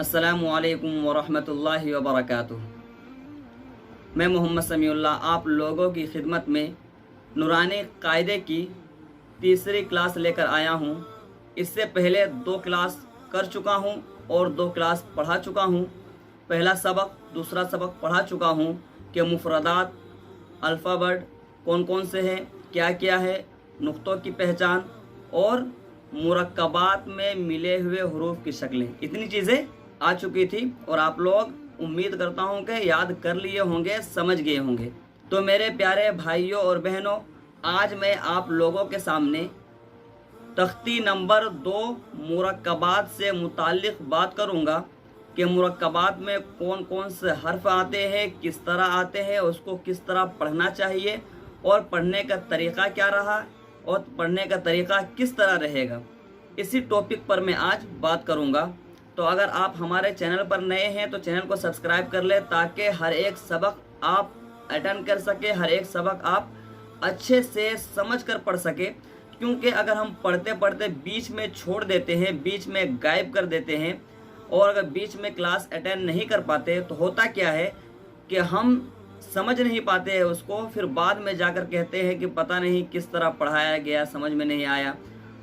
अस्सलामुअलैकुम वरहमतुल्लाहि वबरकातुह। मैं मोहम्मद समीउल्लाह आप लोगों की खिदमत में नूरानी कायदे की तीसरी क्लास लेकर आया हूँ। इससे पहले 2 क्लास कर चुका हूँ और 2 क्लास पढ़ा चुका हूँ। पहला सबक दूसरा सबक पढ़ा चुका हूँ कि मुफरदात अल्फ़ाबेट कौन कौन से हैं, क्या क्या है, नुक्तों की पहचान और मुरक्कबात में मिले हुए हरूफ की शक्लें, इतनी चीज़ें आ चुकी थी और आप लोग उम्मीद करता हूँ कि याद कर लिए होंगे, समझ गए होंगे। तो मेरे प्यारे भाइयों और बहनों, आज मैं आप लोगों के सामने तख्ती नंबर 2 मुरक्कबात से मुताल्लिक़ बात करूँगा कि मुरक्कबात में कौन कौन से हर्फ आते हैं, किस तरह आते हैं, उसको किस तरह पढ़ना चाहिए और पढ़ने का तरीक़ा क्या रहा और पढ़ने का तरीक़ा किस तरह रहेगा, इसी टॉपिक पर मैं आज बात करूँगा। तो अगर आप हमारे चैनल पर नए हैं तो चैनल को सब्सक्राइब कर लें ताकि हर एक सबक आप अटेंड कर सके, हर एक सबक आप अच्छे से समझ कर पढ़ सके। क्योंकि अगर हम पढ़ते पढ़ते बीच में छोड़ देते हैं, बीच में गायब कर देते हैं और अगर बीच में क्लास अटेंड नहीं कर पाते तो होता क्या है कि हम समझ नहीं पाते हैं उसको, फिर बाद में जाकर कहते हैं कि पता नहीं किस तरह पढ़ाया गया, समझ में नहीं आया।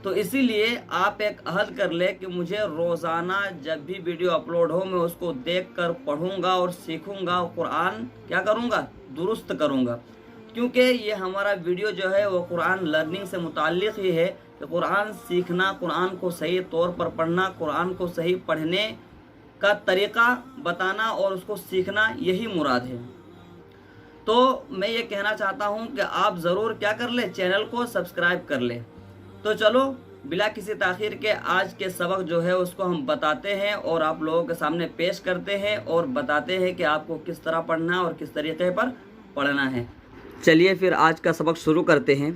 तो इसीलिए आप एक अहद कर ले कि मुझे रोज़ाना जब भी वीडियो अपलोड हो मैं उसको देखकर पढ़ूंगा और सीखूंगा, कुरान क्या करूंगा, दुरुस्त करूंगा। क्योंकि ये हमारा वीडियो जो है वो कुरान लर्निंग से मुताल्लिक़ ही है कि कुरान सीखना, कुरान को सही तौर पर पढ़ना, कुरान को सही पढ़ने का तरीक़ा बताना और उसको सीखना, यही मुराद है। तो मैं ये कहना चाहता हूँ कि आप ज़रूर क्या कर ले, चैनल को सब्सक्राइब कर ले। तो चलो बिला किसी ताख़ीर के आज के सबक जो है उसको हम बताते हैं और आप लोगों के सामने पेश करते हैं और बताते हैं कि आपको किस तरह पढ़ना और किस तरीक़े पर पढ़ना है। चलिए फिर आज का सबक शुरू करते हैं।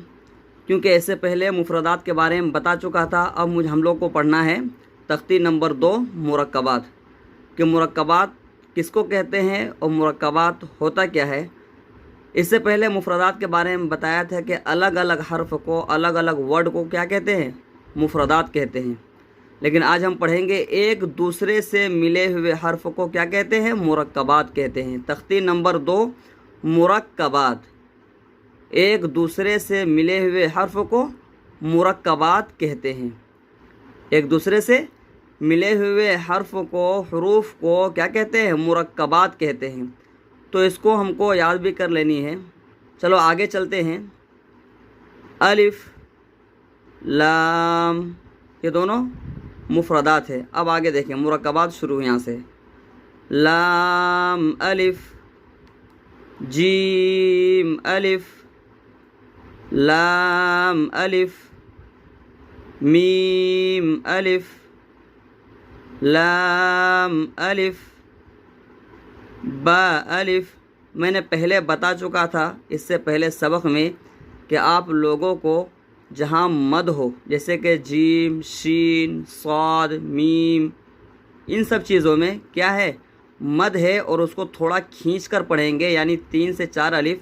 क्योंकि इससे पहले मुफरदात के बारे में बता चुका था, अब हम लोग को पढ़ना है तख्ती नंबर 2 मुरक्कबात, कि मुरक्कबात किसको कहते हैं और मुरक्कबात होता क्या है। इससे पहले मुफरदात के बारे में बताया था कि अलग अलग हर्फ को, अलग अलग वर्ड को क्या कहते हैं, मुफरदात कहते हैं। लेकिन आज हम पढ़ेंगे एक दूसरे से मिले हुए हर्फ को क्या कहते हैं, मुरक्कबात कहते हैं। तख्ती नंबर 2 मुरक्कबात, एक दूसरे से मिले हुए हर्फ को मुरक्कबात कहते हैं। एक दूसरे से मिले हुए हर्फ को, हरूफ को क्या कहते हैं, मुरक्कबात कहते हैं। तो इसको हमको याद भी कर लेनी है। चलो आगे चलते हैं। अलिफ, लाम, ये दोनों मुफरदात है। अब आगे देखें, मुरक्कबात शुरू यहाँ से। लाम अलिफ, जीम अलिफ, लाम अलिफ, मीम अलिफ, लाम अलिफ, बा अलिफ। मैंने पहले बता चुका था इससे पहले सबक में कि आप लोगों को जहाँ मद हो, जैसे कि जीम, शीन, स्वाद, मीम, इन सब चीज़ों में क्या है, मद है और उसको थोड़ा खींच कर पढ़ेंगे, यानी 3 से 4 अलिफ।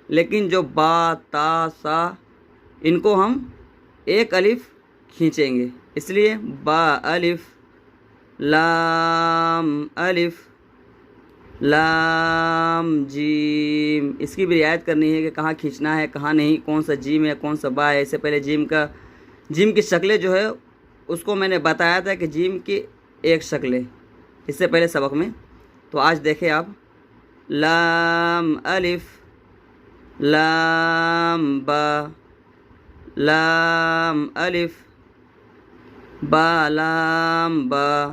लेकिन जो बा, ता, सा, इनको हम 1 अलिफ खींचेंगे। इसलिए बा अलिफ, लाम अलिफ, लाम, जीम। इसकी भी रियायत करनी है कि कहाँ खींचना है, कहाँ नहीं, कौन सा जीम है, कौन सा बा है। इससे पहले जीम की शक्लें जो है उसको मैंने बताया था कि जीम की 1 शक्लें इससे पहले सबक में। तो आज देखें आप, लाम अलिफ, लाम बा, लाम अलिफ, बा लाम बा,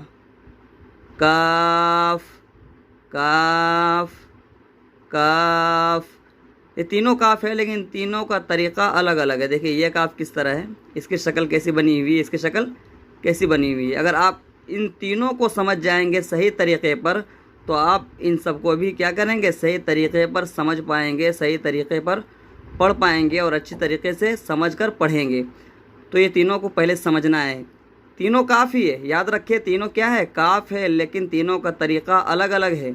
काफ, काफ, काफ। ये तीनों काफ है लेकिन तीनों का तरीक़ा अलग अलग है। देखिए ये काफ किस तरह है, इसकी शक्ल कैसी बनी हुई है, इसकी शक्ल कैसी बनी हुई है। अगर आप इन तीनों को समझ जाएंगे सही तरीक़े पर तो आप इन सबको भी क्या करेंगे, सही तरीक़े पर समझ पाएंगे, सही तरीक़े पर पढ़ पाएंगे और अच्छी तरीक़े से समझ कर पढ़ेंगे। तो ये तीनों को पहले समझना है। तीनों काफ़ी है, याद रखिए तीनों क्या है, काफ है, लेकिन तीनों का तरीक़ा अलग अलग है।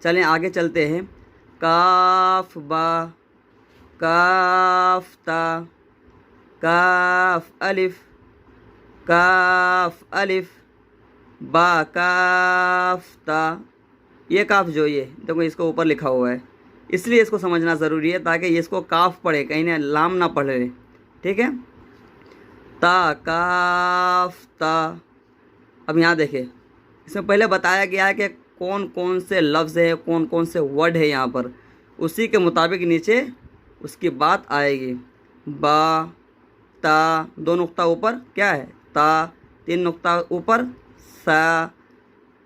चलें आगे चलते हैं। काफ बा, काफ ता, काफ अलिफ, काफ अलिफ, बा काफ ता, ये काफ जो ये देखो इसको ऊपर लिखा हुआ है, इसलिए इसको समझना ज़रूरी है ताकि ये इसको काफ पढ़े, कहीं ना लाम ना पढ़े। ठीक है, ता काफ ता। अब यहाँ देखें, इसमें पहले बताया गया है कि कौन कौन से लफ्ज़ है, कौन कौन से वर्ड है यहाँ पर, उसी के मुताबिक नीचे उसकी बात आएगी। बा ता, 2 नुक्ता ऊपर क्या है ता, 3 नुक्ता ऊपर सा,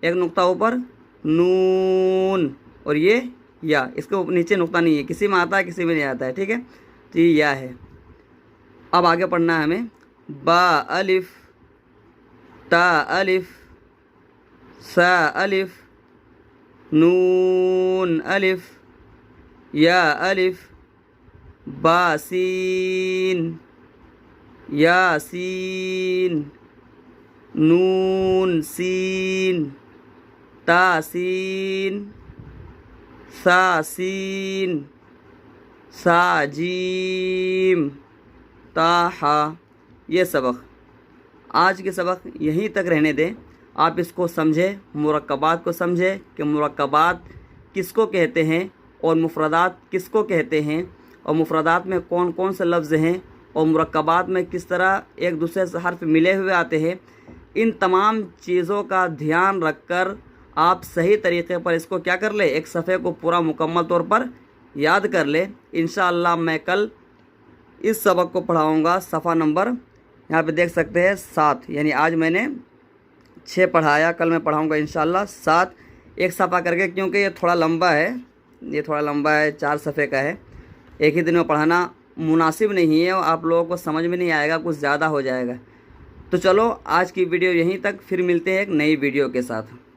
1 नुक्ता ऊपर नून, और ये या, इसके नीचे नुक्ता नहीं है, किसी में आता है किसी में नहीं आता है। ठीक है, तो ये या है। अब आगे पढ़ना है हमें, बा अलिफ ता अलिफ सा अलिफ नून अलिफ या अलिफ बा सीन या सीन नून सीन ता सीन सा सीन सा जीम ता हा। ये सबक, आज के सबक यहीं तक रहने दें। आप इसको समझें, मुरक्कबात को समझें कि मुरक्कबात किसको कहते हैं और मुफरदात किसको कहते हैं, और मुफरदात में कौन कौन से लफ्ज़ हैं, और मुरक्कबात में किस तरह एक दूसरे से हर्फ मिले हुए आते हैं। इन तमाम चीज़ों का ध्यान रखकर आप सही तरीक़े पर इसको क्या कर ले, एक सफ़े को पूरा मुकम्मल तौर पर याद कर ले। इंशाअल्लाह मैं कल इस सबक को पढ़ाऊँगा, सफ़ा नंबर यहाँ पे देख सकते हैं 7, यानी आज मैंने 6 पढ़ाया, कल मैं पढ़ाऊँगा इंशाअल्लाह 7, एक सफ़ा करके, क्योंकि ये थोड़ा लंबा है, ये थोड़ा लंबा है, 4 सफ़े का है। एक ही दिन में पढ़ाना मुनासिब नहीं है और आप लोगों को समझ में नहीं आएगा, कुछ ज़्यादा हो जाएगा। तो चलो आज की वीडियो यहीं तक, फिर मिलते हैं एक नई वीडियो के साथ।